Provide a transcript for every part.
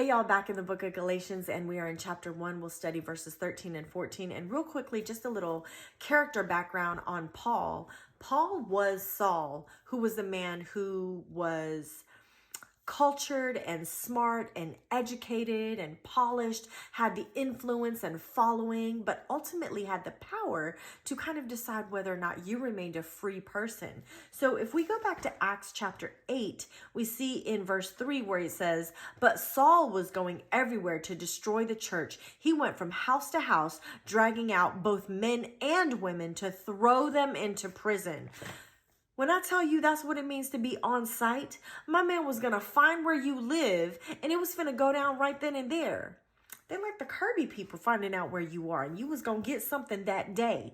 Hey y'all, back in the book of Galatians, and we are in chapter 1. We'll study verses 13 and 14. And real quickly, just a little character background on Paul. Paul was Saul, who was a man who was cultured and smart and educated and polished, had the influence and following, but ultimately had the power to kind of decide whether or not you remained a free person. So if we go back to Acts chapter 8, we see in verse 3 where it says, "But Saul was going everywhere to destroy the church. He went from house to house, dragging out both men and women to throw them into prison." When I tell you that's what it means to be on site, my man was going to find where you live and it was going to go down right then and there. They like the Kirby people finding out where you are and you was going to get something that day.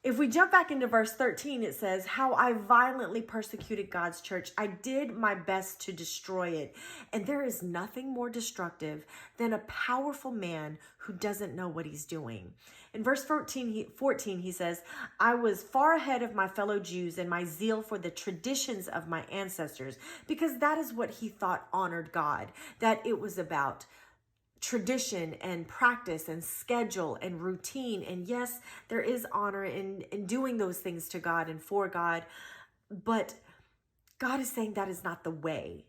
If we jump back into verse 13, it says, "How I violently persecuted God's church. I did my best to destroy it. And there is nothing more destructive than a powerful man who doesn't know what he's doing." In verse 14, he says, "I was far ahead of my fellow Jews in my zeal for the traditions of my ancestors," because that is what he thought honored God, that it was about tradition and practice and schedule and routine. And yes, there is honor in doing those things to God and for God, but God is saying that is not the way.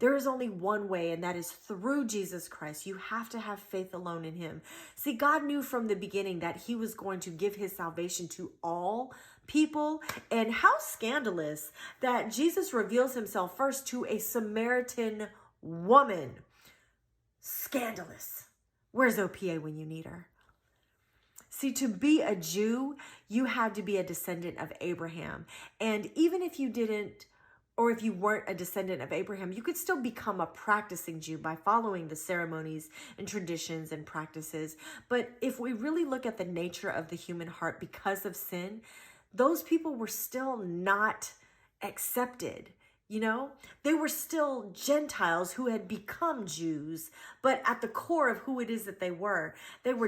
There is only one way, and that is through Jesus Christ. You have to have faith alone in him. See, God knew from the beginning that he was going to give his salvation to all people. And how scandalous that Jesus reveals himself first to a Samaritan woman. Scandalous. Where's OPA when you need her? See, to be a Jew, you had to be a descendant of Abraham. And even if you didn't, or if you weren't a descendant of Abraham, you could still become a practicing Jew by following the ceremonies and traditions and practices. But if we really look at the nature of the human heart because of sin, those people were still not accepted. You know, they were still Gentiles who had become Jews, but at the core of who it is that they were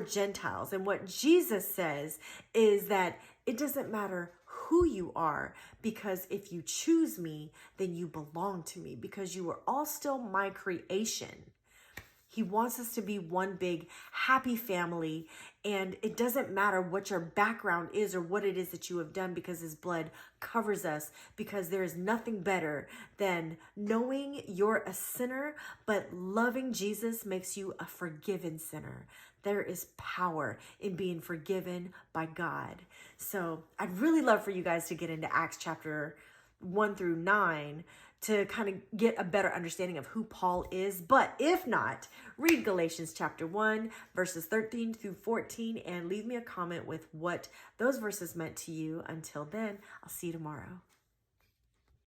Gentiles. And what Jesus says is that it doesn't matter who you are, because if you choose me, then you belong to me, because you are all still my creation. He wants us to be one big happy family, and it doesn't matter what your background is or what it is that you have done, because his blood covers us, because there is nothing better than knowing you're a sinner, but loving Jesus makes you a forgiven sinner. There is power in being forgiven by God. So I'd really love for you guys to get into Acts chapter 1 through 9 to kind of get a better understanding of who Paul is. But if not, read Galatians chapter 1, verses 13 through 14, and leave me a comment with what those verses meant to you. Until then, I'll see you tomorrow.